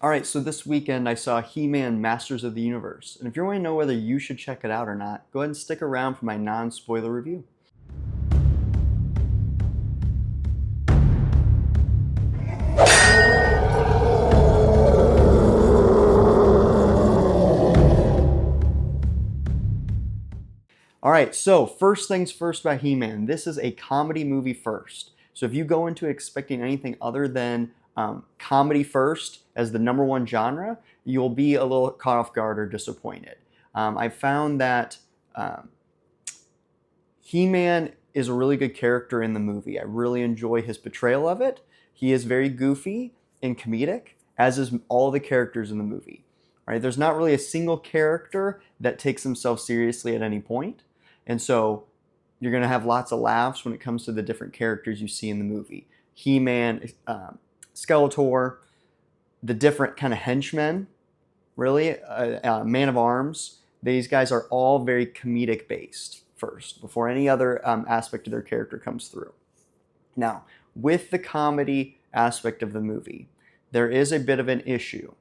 All right, so this weekend I saw He-Man Masters of the Universe. And if you want to know whether you should check it out or not, go ahead and stick around for my non-spoiler review. All right, so first things first about He-Man. This is a comedy movie first. So if you go into it expecting anything other than comedy first as the number one genre, you'll be a little caught off guard or disappointed. I found that He-Man is a really good character in the movie. I really enjoy his portrayal of it. He is very goofy and comedic, as is all the characters in the movie. All right, there's not really a single character that takes himself seriously at any point. And so you're going to have lots of laughs when it comes to the different characters you see in the movie. He-Man, Skeletor, the different kind of henchmen, really, Man of Arms. These guys are all very comedic based first, before any other aspect of their character comes through. Now, with the comedy aspect of the movie, there is a bit of an issue.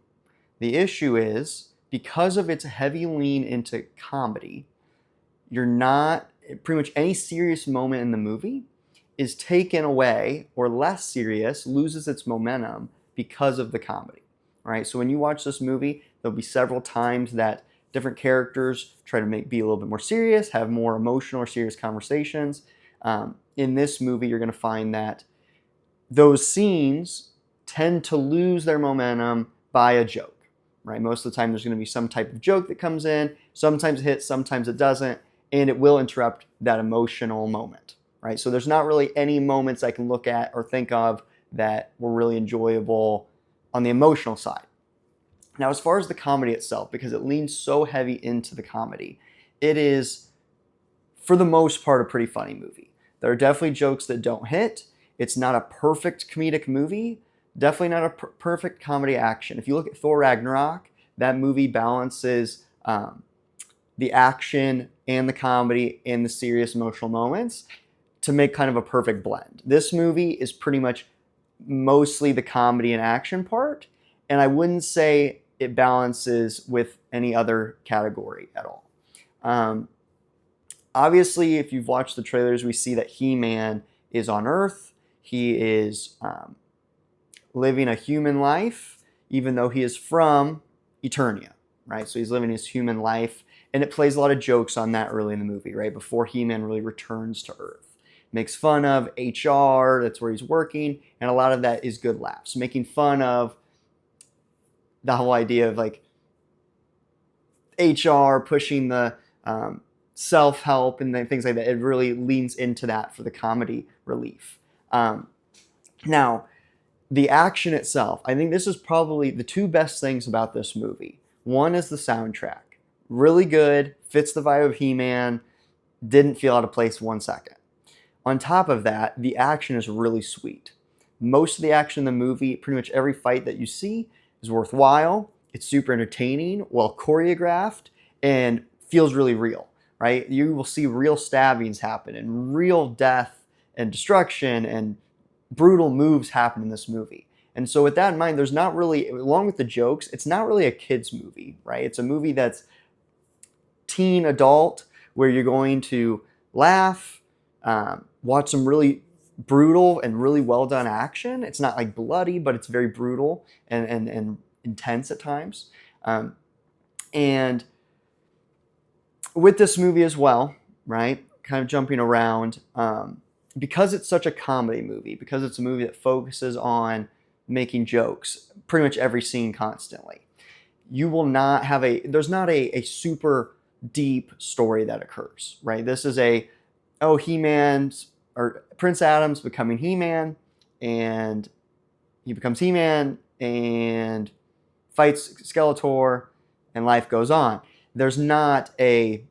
The issue is, because of its heavy lean into comedy, you're not, pretty much any serious moment in the movie is taken away, or less serious, loses its momentum because of the comedy. All right, so when you watch this movie, there'll be several times that different characters try to be a little bit more serious, have more emotional or serious conversations. In this movie, you're going to find that those scenes tend to lose their momentum by a joke. Right? Most of the time, there's going to be some type of joke that comes in. Sometimes it hits, sometimes it doesn't, and it will interrupt that emotional moment. Right? So there's not really any moments I can look at or think of that were really enjoyable on the emotional side. Now, as far as the comedy itself, because it leans so heavy into the comedy, it is, for the most part, a pretty funny movie. There are definitely jokes that don't hit. It's not a perfect comedic movie, definitely not a perfect comedy action. If you look at Thor Ragnarok, that movie balances the action and the comedy and the serious emotional moments to make kind of a perfect blend. This movie is pretty much mostly the comedy and action part, and I wouldn't say it balances with any other category at all. Obviously, if you've watched the trailers, we see that He-Man is on Earth. He is living a human life, even though he is from Eternia, right? So he's living his human life, and it plays a lot of jokes on that early in the movie, right? Before He-Man really returns to Earth. Makes fun of HR, that's where he's working, and a lot of that is good laughs. Making fun of the whole idea of like HR pushing the self-help and things like that. It really leans into that for the comedy relief. Now, the action itself, I think this is probably the two best things about this movie. One is the soundtrack. Really good, fits the vibe of He-Man, didn't feel out of place 1 second. On top of that, the action is really sweet. Most of the action in the movie, pretty much every fight that you see, is worthwhile. It's super entertaining, well choreographed, and feels really real, right? You will see real stabbings happen and real death and destruction and brutal moves happen in this movie. And so with that in mind, there's not really, along with the jokes, it's not really a kid's movie, right? It's a movie that's teen adult, where you're going to laugh, watch some really brutal and really well done action. It's not like bloody, but it's very brutal and intense at times. And with this movie as well, right, kind of jumping around, because it's such a comedy movie, because it's a movie that focuses on making jokes pretty much every scene constantly, you will not have there's not a super deep story that occurs, right? This is He-Man's, or Prince Adam's becoming He-Man, and he becomes He-Man and fights Skeletor, and life goes on. There's not a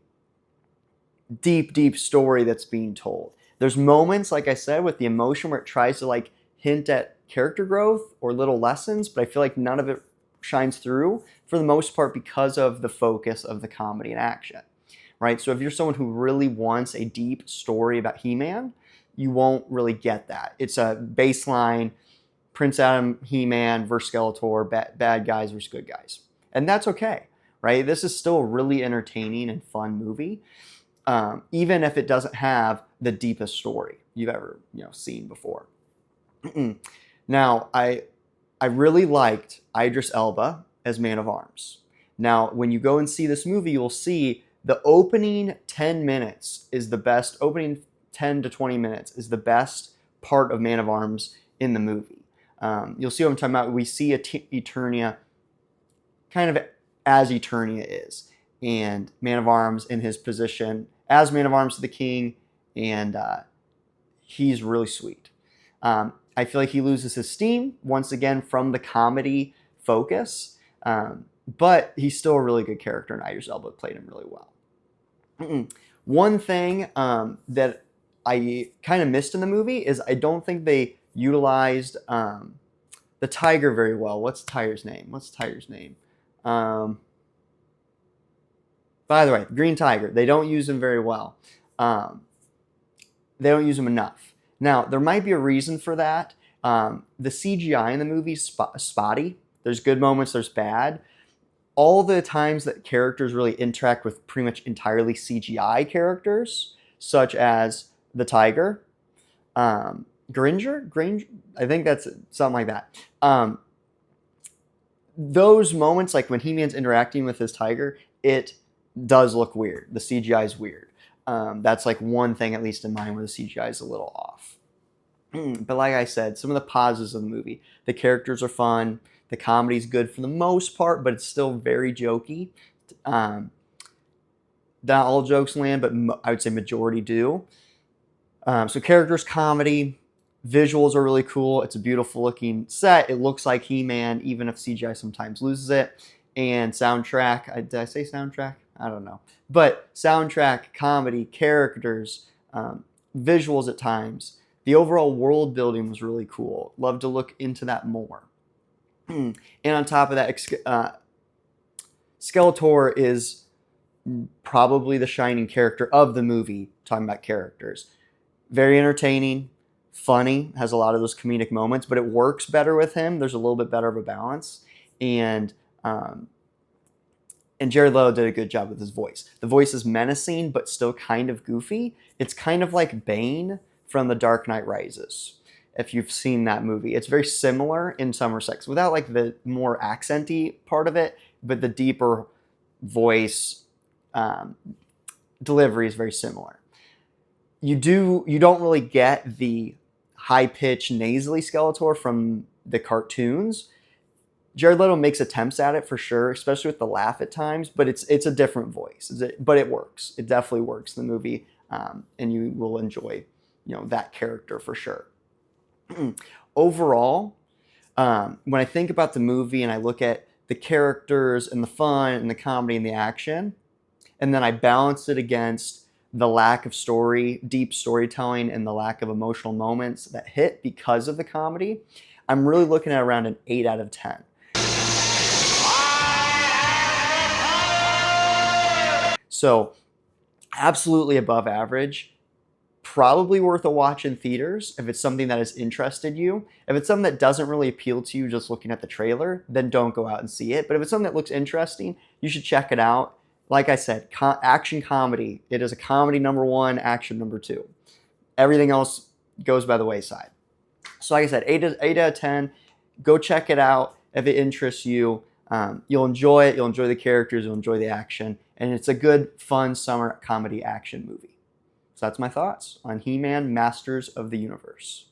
deep story that's being told. There's moments, like I said, with the emotion where it tries to like hint at character growth or little lessons, but I feel like none of it shines through for the most part because of the focus of the comedy and action, right? So if you're someone who really wants a deep story about He-Man, you won't really get that. It's a baseline Prince Adam, He-Man versus Skeletor, bad guys versus good guys. And that's okay, right? This is still a really entertaining and fun movie, even if it doesn't have the deepest story you've ever seen before. Now, I really liked Idris Elba as Man of Arms. Now, when you go and see this movie, you'll see the opening 10 minutes is the best, opening 10 to 20 minutes is the best part of Man of Arms in the movie. You'll see what I'm talking about. We see Eternia kind of as Eternia is, and Man of Arms in his position as Man of Arms to the king, and he's really sweet. I feel like he loses his steam once again from the comedy focus, but he's still a really good character, and Idris Elba played him really well. One thing that I kind of missed in the movie is I don't think they utilized the tiger very well. What's Tiger's name? By the way, Green Tiger. They don't use him very well. They don't use him enough. Now, there might be a reason for that. The CGI in the movie is spotty. There's good moments, there's bad. All the times that characters really interact with pretty much entirely CGI characters, such as the tiger, Granger, I think that's something like that. Those moments, like when He-Man's interacting with his tiger, it does look weird. The CGI is weird. That's like one thing, at least in mine, where the CGI is a little off. But like I said, some of the positives of the movie, the characters are fun, the comedy's good for the most part, but it's still very jokey. Not all jokes land, but I would say majority do. So characters, comedy, visuals are really cool. It's a beautiful looking set. It looks like He-Man, even if CGI sometimes loses it. And soundtrack, did I say soundtrack? I don't know. But soundtrack, comedy, characters, visuals at times. The overall world building was really cool. Love to look into that more. And on top of that, Skeletor is probably the shining character of the movie, talking about characters. Very entertaining, funny, has a lot of those comedic moments, but it works better with him. There's a little bit better of a balance. And Jared Leto did a good job with his voice. The voice is menacing, but still kind of goofy. It's kind of like Bane from The Dark Knight Rises, if you've seen that movie. It's very similar in some respects, without like the more accenty part of it, but the deeper voice delivery is very similar. You don't really get the high-pitched nasally Skeletor from the cartoons. Jared Leto makes attempts at it for sure, especially with the laugh at times, but it's a different voice. But it works. It definitely works in the movie, and you will enjoy that character for sure. Overall, when I think about the movie and I look at the characters and the fun and the comedy and the action, and then I balance it against the lack of deep storytelling, and the lack of emotional moments that hit because of the comedy, I'm really looking at around an 8 out of 10. So absolutely above average. Probably worth a watch in theaters if it's something that has interested you. If it's something that doesn't really appeal to you just looking at the trailer, then don't go out and see it. But if it's something that looks interesting, you should check it out. Like I said, action comedy. It is a comedy number 1, action number 2. Everything else goes by the wayside. So like I said, 8 out of 10. Go check it out if it interests you. You'll enjoy it. You'll enjoy the characters. You'll enjoy the action. And it's a good, fun summer comedy action movie. So that's my thoughts on He-Man Masters of the Universe.